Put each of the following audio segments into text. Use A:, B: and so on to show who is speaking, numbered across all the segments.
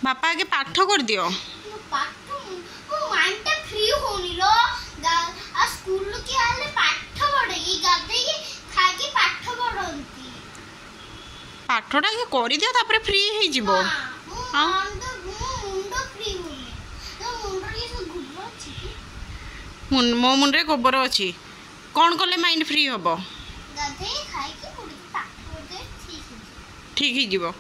A: बापा आगे पाठ कर दियो
B: माइंडटा फ्री होनी लो आ स्कूल के आले पाठ पढेगी गाधे के खा के पाठ पढंती
A: पाठटा के कर दियो तापर फ्री हे जिवो
B: हां मुंड फ्री होनी तो मुंड रे सब गुबरो छी
A: मो मुंड रे गोबर अछि कोन कले माइंड फ्री होबो
B: गाधे खाई के पढी पाठ पढे
A: ठीक ही जिवो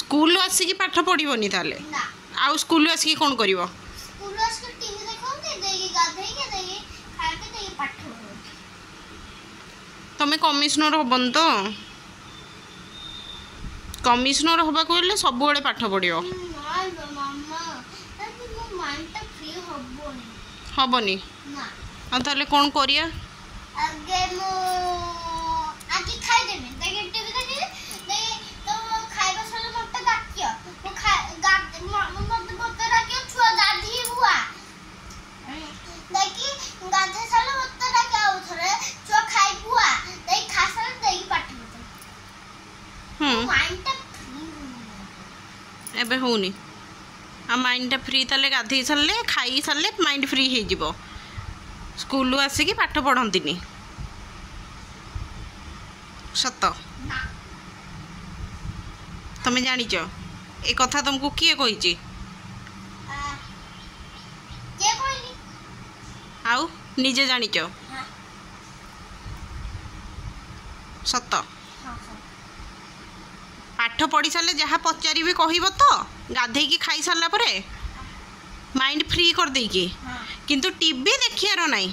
A: स्कूल आसी की पाठ पढिबोनी ताले
B: ना
A: आउ स्कूल आसी कोन करिवो
B: स्कूल आसी के टीवी देखो के देगी गाधे के देगी खा के देगी पाठ पढो
A: तमे कमिश्नर होबन तो कमिश्नर होबा कोले सब बेले पाठ पढियो
B: ना मामा तब मो माइंडटा फ्री होबोनी
A: हबनी
B: ना
A: आ ताले कोन करिया
B: आगे मो आगे खाई देमे देखे टीवी देखे देखे तो खाइबा सले मते डाकियो मो खा गाद मते डाकियो छुआ गाधी हुआ देखि गाधे सले मते डाकियो थरे छुआ खाई हुआ देख खा सले देई पाठ मते माइंडटा फ्री
A: एबे होनी आ माइंडटा फ्री ताले गाधे सले खाई सले माइंड फ्री हे जिवो स्कूल आसी की पाठ पढ़ंतिनी सत
B: ना
A: तमे जानिच ए कथा तुमको किए कहिची
B: के कोइनी
A: आउ निजे जानिच
B: हां
A: सत
B: हां
A: पाठ पढ़ी सारे जहाँ पचारि भी कहब तो गाधे की खाई सारा पर माइंड फ्री कर देकी
B: हां
A: किंतु टीवी देखियार नहीं